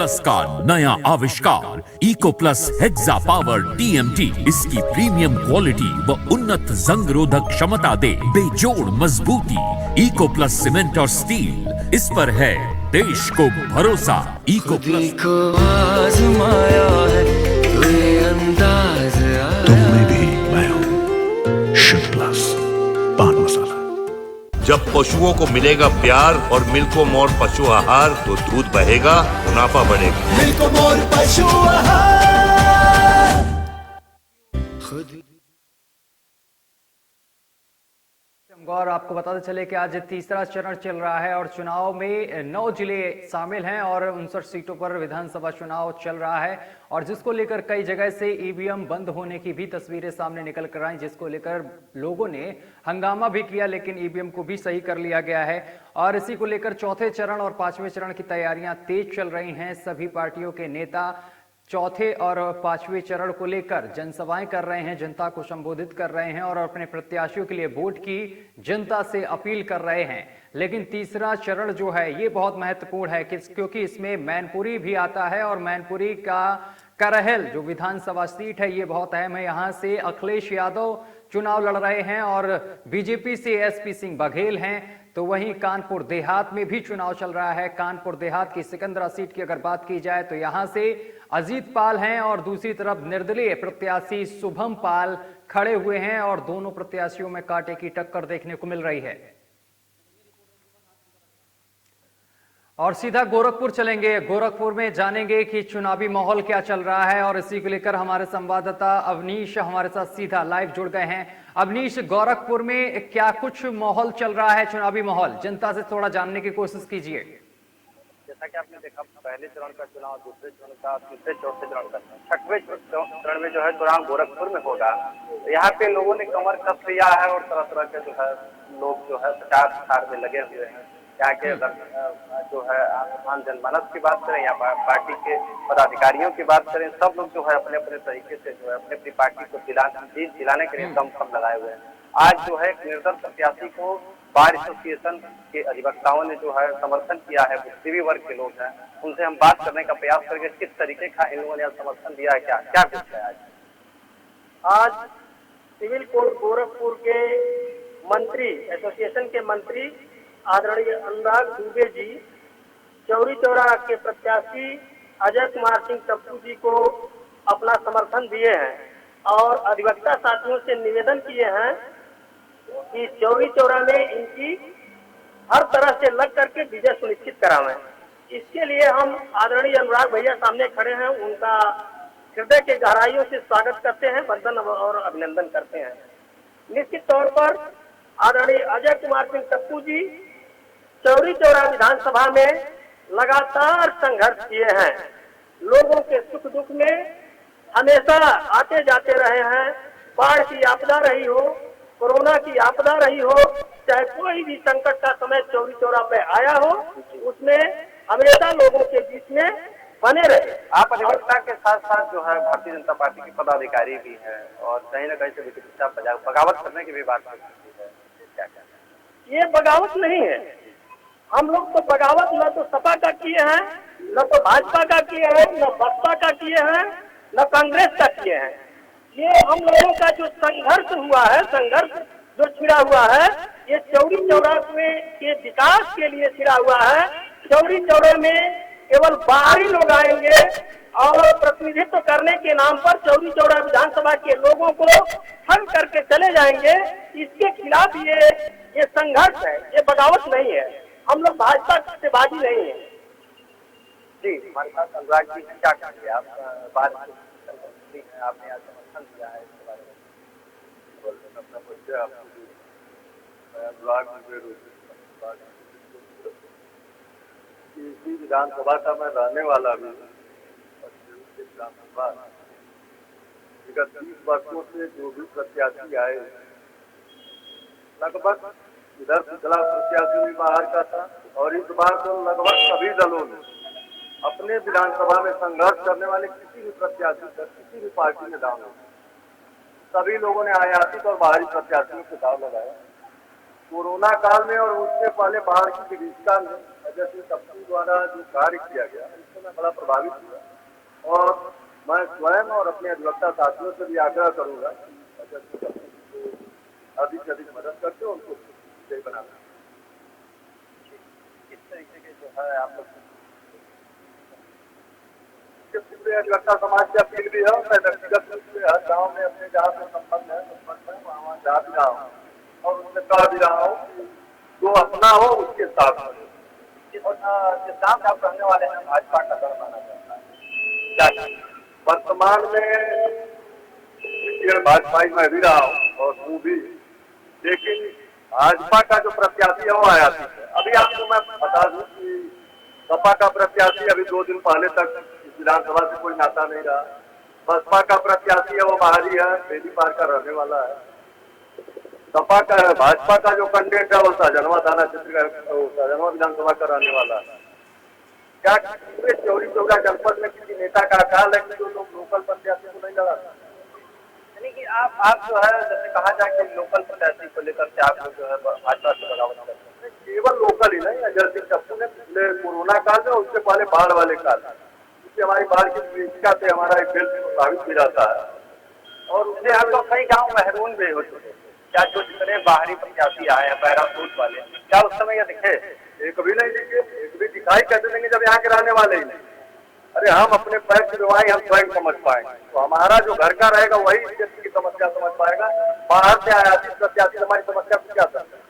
Plus का नया आविष्कार Eco Plus Hexa Power TMT इसकी प्रीमियम क्वालिटी व उन्नत जंग रोधक क्षमता दे बेजोड़ मजबूती। इको प्लस सीमेंट और स्टील, इस पर है देश को भरोसा। इको प्लस को आजमाया है तो ये अंदाज तुम में भी मैं हूं शुद्ध प्लस पान मसाला। जब पशुओं को मिलेगा प्यार और मिल्को मोर पशु आहार तो दूध बहेगा, मुनाफा बढ़ेगा। मिल्को मोर पशु आहार खुद। और आपको बताते चले कि आज तीसरा चरण चल रहा है और चुनाव में 9 जिले शामिल हैं और 59 सीटों पर विधानसभा चुनाव चल रहा है और जिसको लेकर कई जगह से ईवीएम बंद होने की भी तस्वीरें सामने निकल कर आई, जिसको लेकर लोगों ने हंगामा भी किया, लेकिन ईवीएम को भी सही कर लिया गया है। और इसी को लेकर चौथे चरण और पांचवें चरण की तैयारियां तेज चल रही हैं। सभी पार्टियों के नेता चौथे और पांचवें चरण को लेकर जनसभाएं कर रहे हैं, जनता को संबोधित कर रहे हैं और अपने प्रत्याशियों के लिए वोट की जनता से अपील कर रहे हैं। लेकिन तीसरा चरण जो है ये बहुत महत्वपूर्ण है क्योंकि इसमें मैनपुरी भी आता है और मैनपुरी का करहल जो विधानसभा सीट है ये बहुत अहम है। यहां से अखिलेश यादव चुनाव लड़ रहे हैं और बीजेपी से एसपी सिंह बघेल हैं। तो वहीं कानपुर देहात में भी चुनाव चल रहा है। कानपुर देहात की सिकंदरा सीट की अगर बात की जाए तो यहां से अजीत पाल हैं और दूसरी तरफ निर्दलीय प्रत्याशी शुभम पाल खड़े हुए हैं और दोनों प्रत्याशियों में कांटे की टक्कर देखने को मिल रही है। और सीधा गोरखपुर चलेंगे, गोरखपुर में जानेंगे कि चुनावी माहौल क्या चल रहा है और इसी को लेकर हमारे संवाददाता अवनीश हमारे साथ सीधा लाइव जुड़ गए हैं। अवनीश, गोरखपुर में क्या कुछ माहौल चल रहा है, चुनावी माहौल जनता से थोड़ा जानने की कोशिश कीजिए। जैसा कि आपने देखा पहले चरण का चुनाव, दूसरे चरण का, तीसरे चौथे चरण का, छठवें चरण में जो है चुनाव गोरखपुर में होगा। यहाँ पे लोगों ने कमर कस लिया है और तरह तरह के जो है लोग जो है प्रचार प्रसार में लगे हुए हैं। यहाँ के जो है आम जनमानस की बात करें या पार्टी के पदाधिकारियों की बात करें, सब लोग जो है अपने अपने तरीके से जो है अपनी अपनी पार्टी को जीत दिलाने के लिए दम लगाए हुए हैं। आज जो है एक निर्दल प्रत्याशी को बार एसोसिएशन के अधिवक्ताओं ने जो है समर्थन किया है, बुद्धिजीवी वर्ग के लोग हैं, उनसे हम बात करने का प्रयास करेंगे किस तरीके का इन लोगों ने समर्थन दिया है, क्या क्या कुछ है। आज सिविल कोर्ट गोरखपुर के मंत्री, एसोसिएशन के मंत्री आदरणीय अनुराग दुबे जी चौरी चौरा के प्रत्याशी अजय कुमार सिंह टप्पू जी को अपना समर्थन दिए हैं और अधिवक्ता साथियों से निवेदन किए हैं कि चौरी चौरा में इनकी हर तरह से लग करके विजय सुनिश्चित करावें। इसके लिए हम आदरणीय अनुराग भैया सामने खड़े हैं, उनका हृदय के गहराइयों से स्वागत करते हैं, वंदन और अभिनंदन करते हैं। निश्चित तौर पर आदरणीय अजय कुमार सिंह टप्पू जी चौरी चौरा विधानसभा में लगातार संघर्ष किए हैं, लोगों के सुख दुख में हमेशा आते जाते रहे हैं। बाढ़ की आपदा रही हो, कोरोना की आपदा रही हो, चाहे कोई भी संकट का समय चौरी चौरा पे आया हो, उसमें हमेशा लोगों के बीच में बने रहे। आप अधिवक्ता के साथ साथ जो है भारतीय जनता पार्टी के पदाधिकारी भी हैं और कहीं न कहीं से विपक्षता बगावत करने की भी बात करती है, क्या क्या? ये बगावत नहीं है। हम लोग तो बगावत न तो सपा का किए हैं, न तो भाजपा का किए हैं, न बसपा का किए हैं, न कांग्रेस का किए हैं। ये हम लोगों का जो संघर्ष हुआ है, संघर्ष जो छिड़ा हुआ है, ये चौरी चौरा के विकास के लिए छिड़ा हुआ है। चौरी चौरे में केवल बाहरी लोग आएंगे और प्रतिनिधित्व करने के नाम पर चौरी चौरा विधानसभा के लोगों को ठग करके चले जाएंगे। इसके खिलाफ ये संघर्ष है, ये बगावत नहीं है। हम लोग भाजपा से बाजी नहीं है। जी, हमारे साथ अनुराग जी क्या कहेंगे आप? बात आपने आज समर्थन दिया है, इसके बारे में अपना परिचय अनुराग इसी विधानसभा का मैं रहने वाला भी विधानसभा विगत 30 वर्षों से जो भी प्रत्याशी आए लगभग इधर पिछला प्रत्याशी भी बाहर का था और इस बार तो लगभग सभी दलों ने अपने विधानसभा में संघर्ष करने वाले किसी भी प्रत्याशी पर किसी भी पार्टी में दाव नहीं, सभी लोगों ने आयातित और बाहरी प्रत्याशियों से दाव लगाया। कोरोना काल में और उससे पहले बाढ़ की विभीषिका में अजय सिंह टप्पू द्वारा जो कार्य किया गया इससे मैं बड़ा प्रभावित हुआ और मैं स्वयं और अपने अधिवक्ता साथियों से भी आग्रह करूंगा अजय सिंह टप्पू को अधिक से अधिक मदद करके उनको सही बनाना। किस तरीके के जो है आप लोग पूरे अधिवक्ता समाज की अपील भी है। मैं व्यक्तिगत रूप से हर गाँव में अपने जहाँ से संबंध है वहाँ जा भी रहा हूँ और उससे कह भी रहा हूँ कि जो अपना हो उसके साथ हो। जिस काम आप करने वाले हैं भाजपा का दल माना जाता है, क्या वर्तमान में भाजपाई मैं भी रहा हूँ और तू भी, लेकिन भाजपा का जो प्रत्याशी है वो आयाती है। अभी आपको मैं बता दूं कि सपा का प्रत्याशी अभी 2 दिन पहले तक विधानसभा से कोई नाता नहीं रहा। बसपा का प्रत्याशी है वो बाहरी है, बेली पार का रहने वाला है। सपा का भाजपा का जो कैंडिडेट है वो सहजनवा थाना क्षेत्र का सहजनवा विधानसभा का रहने वाला है। क्या पूरे चौरी चौरा जनपद में किसी नेता का अकाल है कि जो लोग लोकल प्रत्याशी को नहीं लड़ा? यानी कि आप जो है जैसे कहा जाए कि लोकल प्रत्याशी को लेकर के आप जो है भाजपा से बगावत करते हैं। केवल लोकल ही नहीं, अजय सिंह टप्पू ने पिछले कोरोना काल में उससे पहले बाढ़ वाले काल उससे हमारी बाढ़ की पीड़िका से हमारा एक दिल प्रभावित भी रहता है और उससे आप लोग कई गाँव महरूम भी हो चुके। क्या जो जितने बाहरी प्रत्याशी आए हैं पैरासूट वाले, क्या उस समय यह दिखे? एक भी नहीं दिखे, एक भी दिखाई कैसे देंगे जब यहाँ के रहने वाले ही नहीं। अरे हम अपने पैर की दवाई हम स्वयं समझ पाएंगे तो हमारा जो घर का रहेगा वही इस व्यक्ति की समस्या समझ पाएगा। बाहर से आयातित प्रत्याशी हमारी समस्या को क्या सकते हैं?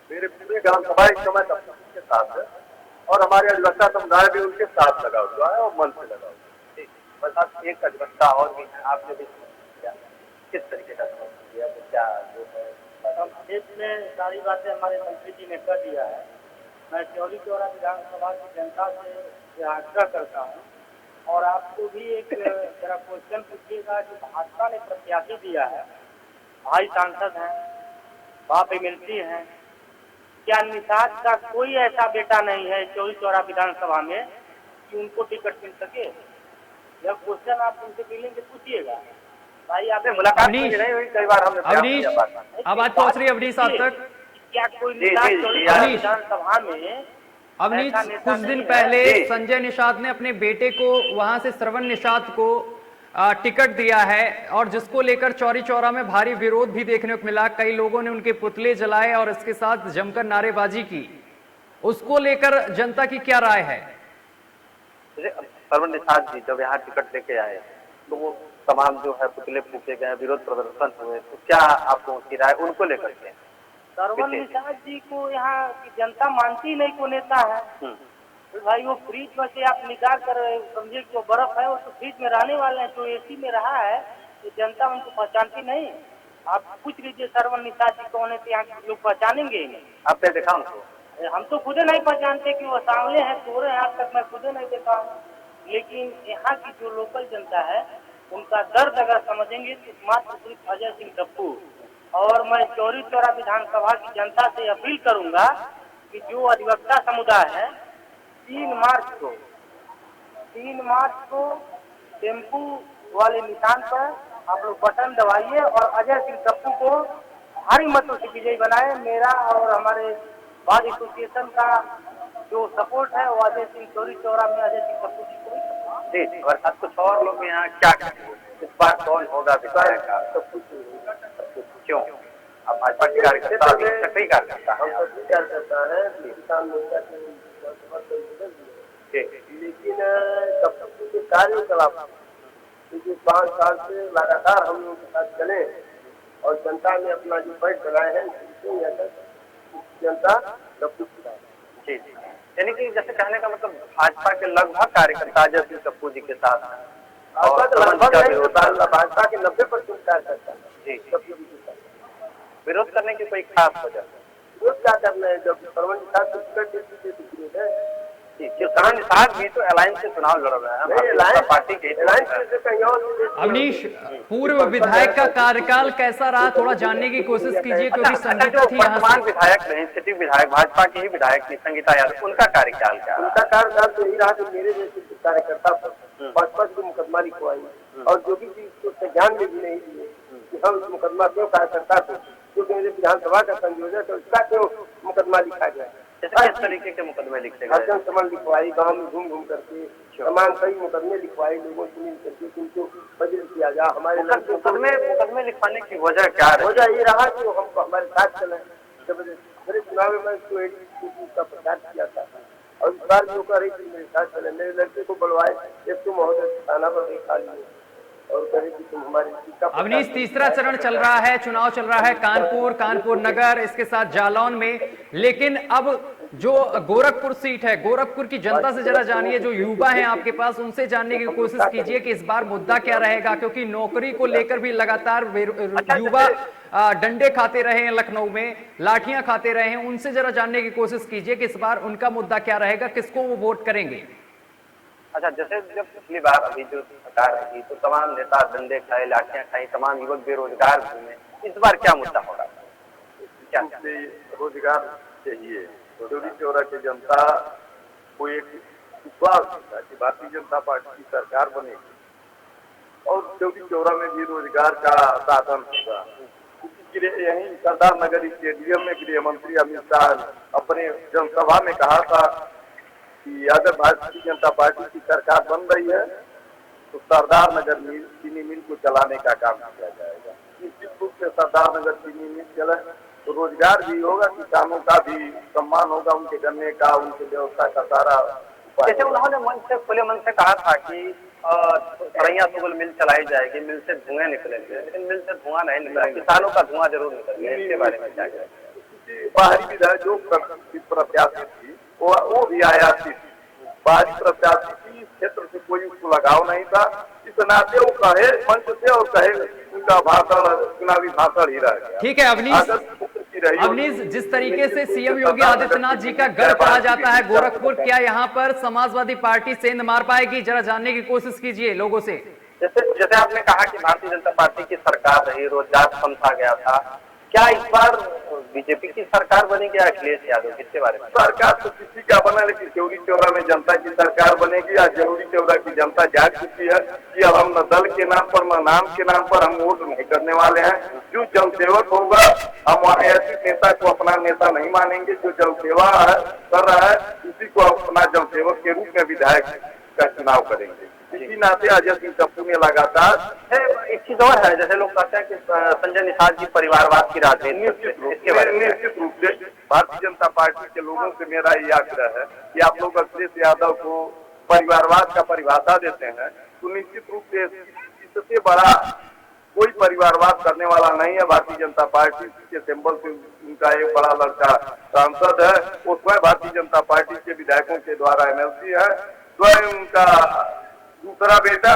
मेरे पूरे ग्राम सभा इस समय के साथ है और हमारे अधिवक्ता समुदाय भी उनके साथ लगा हुआ है और मन से लगा हुआ है। बस आप एक अधिवक्ता और भी है, आपने भी किस तरीके का किया तो क्या जो है खेत में सारी बातें हमारे मंत्री जी ने कर दिया है। मैं चौरी चौरा विधानसभा की जनता से आग्रह करता हूँ और आपको भी एक जरा क्वेश्चन पूछिएगा कि भाजपा ने प्रत्याशी दिया है, भाई सांसद हैं, बाप मिलती हैं, क्या निषाद का कोई ऐसा बेटा नहीं है चौरी चौरा विधानसभा में कि उनको टिकट मिल सके? यह क्वेश्चन आप उनसे मिलेंगे पूछिएगा। भाई आपने मुलाकात नहीं हुई, कई बार हमने अवनीश आवाज पहुंच रही है अवनीश आप तक? क्या कोई विधानसभा में अवनीश कुछ दिन पहले संजय निषाद ने अपने बेटे को वहां से श्रवण निषाद को टिकट दिया है और जिसको लेकर चौरी चौरा में भारी विरोध भी देखने को मिला। कई लोगों ने उनके पुतले जलाए और इसके साथ जमकर नारेबाजी की। उसको लेकर जनता की क्या राय है? श्रवण निषाद जी जब यहाँ टिकट लेके आए तो वो तमाम जो है पुतले फूके गए, विरोध प्रदर्शन हुए, तो क्या आपको उसकी राय उनको लेकर के? श्रवण निषाद जी को यहाँ की जनता मानती नहीं को नेता है। तो भाई वो फ्रिज में से आप निकाल कर समझिए कि वो बर्फ है, वो तो फ्रिज में रहने वाले हैं, जो एसी में रहा है तो जनता उनको पहचानती नहीं। आप पूछ लीजिए श्रवण निषाद जी कौन है तो यहाँ के लोग पहचानेंगे ही नहीं। आपने देखा उनको? हम तो खुदे नहीं पहचानते कि वो सामने है, तोरे हैं, आज तक मैं खुदे नहीं देखा हूँ। लेकिन यहाँ की जो लोकल जनता है उनका दर्द अगर समझेंगे तो मात्र सिर्फ अजय सिंह टप्पू। और मैं चौरी चौरा विधानसभा की जनता से अपील करूंगा कि जो अधिवक्ता समुदाय है 3 मार्च को टेम्पू वाले निशान पर आप लोग बटन दबाइए और अजय सिंह टप्पू को भारी मतों से विजयी बनाए। मेरा और हमारे बाढ़ एसोसिएशन का जो सपोर्ट है वो अजय सिंह चौरी चौरा में अजय सिंह टप्पू जी को जी। और अब कुछ और लोग यहाँ क्या करेंगे इस बार कौन होगा विधायक का? सब कुछ क्यों? अब भाजपा के कार्यकर्ता सक्रिय कार्यकर्ता है, लेकिन टप्पू के कार्यकलाप क्योंकि 5 साल से लगातार हम लोग के साथ चले और जनता ने अपना जो पैठ लगाए हैं जनता टप्पू जी। यानी कि जैसे कहने का मतलब भाजपा के लगभग कार्यकर्ता अजय सिंह टप्पू जी के साथ हैं। भाजपा के 90% कार्यकर्ता जी विरोध करने की कोई खास वजह? विरोध क्या करना है जब श्रवण निषाद है? श्रवण निषाद भी तो अलायंस से चुनाव लड़ रहे हैं पार्टी के। अवनीश पूर्व विधायक का कार्यकाल कैसा रहा थोड़ा जानने की कोशिश कीजिए क्योंकि संगीता थी वर्तमान विधायक नहीं, सिटी विधायक भाजपा की ही विधायक थी संगीता यादव, उनका कार्यकाल क्या? उनका कार्यकाल तो यही रहा कि मेरे जैसे कार्यकर्ता पर 5 की मुकदमा लिखवाई और जो भी चीज उससे ध्यान में भी नहीं दिए कि हम इस मुकदमा क्यों कार्यकर्ता को, क्योंकि मेरे विधानसभा का संयोजक है उसका क्यों मुकदमा लिखा गया। जैसे किस तरीके के मुकदमे लिखे गए? सामान लिखवाई, गांव में घूम घूम करके तमाम कई मुकदमे लिखवाए लोगों से मिल करके, उनको बदल किया जा। हमारे मुकदमे लिखवाने की वजह क्या है? वजह ये रहा कि वो हमको हमारे साथ चले। मेरे चुनाव में मैं उसको का प्रचार किया था और इस बार जो कर रही थी मेरे साथ चले, मेरे लड़के को बुलवाए, एक तो महोदय थाना पर देखा लिए और कहे कि तुम हमारी। अवनीश, तीसरा चरण चल रहा है, चुनाव चल रहा है कानपुर नगर, इसके साथ जालौन में, लेकिन अब जो गोरखपुर सीट है, गोरखपुर की जनता से जरा जानिए, जो युवा हैं आपके पास, उनसे जानने की कोशिश कीजिए कि इस बार मुद्दा क्या रहेगा, क्योंकि नौकरी को लेकर भी लगातार युवा डंडे खाते रहे हैं, लखनऊ में लाठियां खाते रहे हैं। उनसे जरा जानने की कोशिश कीजिए कि इस बार उनका मुद्दा क्या रहेगा, किसको वो वोट करेंगे। अच्छा, जैसे जब पिछली बार अभी जो सरकार रही तो तमाम नेता डंडे खाए, लाठियां खाई, तमाम युवक बेरोजगार घूमे, इस बार क्या मुद्दा होगा? क्या रोजगार चाहिए? चौरी चौरा की जनता को एक विश्वास था कि भारतीय जनता पार्टी की सरकार बनेगी और चौरी चौरा में भी रोजगार का साधन होगा। यही सरदार नगर स्टेडियम में गृह मंत्री अमित शाह अपने जनसभा में कहा था कि अगर भारतीय जनता पार्टी की सरकार बन रही है तो सरदार नगर चीनी मिल को चलाने का काम किया जाएगा। निश्चित रूप से सरदार नगर चीनी मिल चले तो रोजगार भी होगा, किसानों का भी सम्मान होगा, उनके गन्ने का, उनके व्यवस्था का सारा। जैसे उन्होंने खुले मन से कहा था कि सरैया सुगल मिल चलाई जाएगी, मिल से धुएं निकलेंगे, लेकिन मिल से धुआं नहीं निकला, किसानों का धुआं जरूर निकलेगा। इसके बारे में क्या कहें? बाहरी विधायक जो प्रत्याशी थी वो भी आयाती थी, बाहरी प्रत्याशी थी, इस क्षेत्र से कोई उसको लगाव नहीं था। इस नाते वो कहे मंच से और कहे उनका भाषण, चुनावी भाषण ही रह गया। ठीक है अवनीश, जिस तरीके से सीएम योगी आदित्यनाथ जी का गढ़ कहा जाता है गोरखपुर, क्या यहाँ पर समाजवादी पार्टी सेंध मार पाएगी? जरा जानने की कोशिश कीजिए लोगों से। जैसे आपने कहा कि भारतीय जनता पार्टी की सरकार रही, रोजगार समझा गया था, क्या इस बार बीजेपी की सरकार बनेगी या अखिलेश यादव? किसके बारे में? सरकार तो किसी का बना, लेकिन चौरी चौरा में जनता की सरकार बनेगी। आज चौरी चौरा की जनता जाग चुकी है कि अब हम न दल के नाम पर न नाम के नाम पर हम वोट नहीं करने वाले हैं। जो जनसेवक होगा हम वहाँ ऐसे नेता को अपना नेता नहीं मानेंगे। जो जनसेवा कर रहा है उसी को अपना जनसेवक के रूप में विधायक का चुनाव करेंगे। इसी नाते अजय सिंह टप्पू ने लगातार एक चीज और है, जैसे लोग कहते हैं कि संजय निषाद जी परिवारवाद की राजनीति, निश्चित रूप से भारतीय जनता पार्टी के लोगों से मेरा ये आग्रह है कि आप लोग अखिलेश यादव को परिवारवाद का परिभाषा देते हैं तो निश्चित रूप से इससे बड़ा कोई परिवारवाद करने वाला नहीं है। भारतीय जनता पार्टी के सिंबल से उनका एक बड़ा लड़का सांसद है, वो स्वयं भारतीय जनता पार्टी के विधायकों के द्वारा एमएलसी है, स्वयं उनका दूसरा बेटा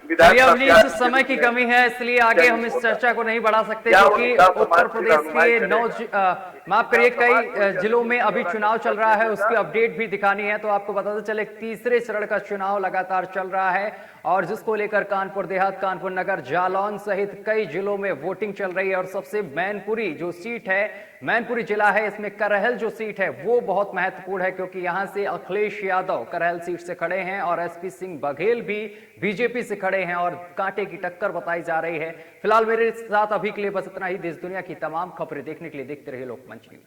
विधायक। समय की कमी है इसलिए आगे हम इस चर्चा को नहीं बढ़ा सकते, क्योंकि उत्तर प्रदेश के माफ करिए कई जिलों में अभी चुनाव चल रहा है, उसकी अपडेट भी दिखानी है। तो आपको बताते चले तीसरे चरण का चुनाव लगातार चल रहा है और जिसको लेकर कानपुर देहात, कानपुर नगर, जालौन सहित कई जिलों में वोटिंग चल रही है। और सबसे मैनपुरी जो सीट है, मैनपुरी जिला है, इसमें करहल जो सीट है वो बहुत महत्वपूर्ण है, क्योंकि यहां से अखिलेश यादव करहल सीट से खड़े हैं और एसपी सिंह बघेल भी बीजेपी से खड़े हैं और कांटे की टक्कर बताई जा रही है। फिलहाल मेरे साथ अभी के लिए बस इतना ही। देश दुनिया की तमाम खबरें देखने के लिए देखते रहिए लोकमंच न्यूज।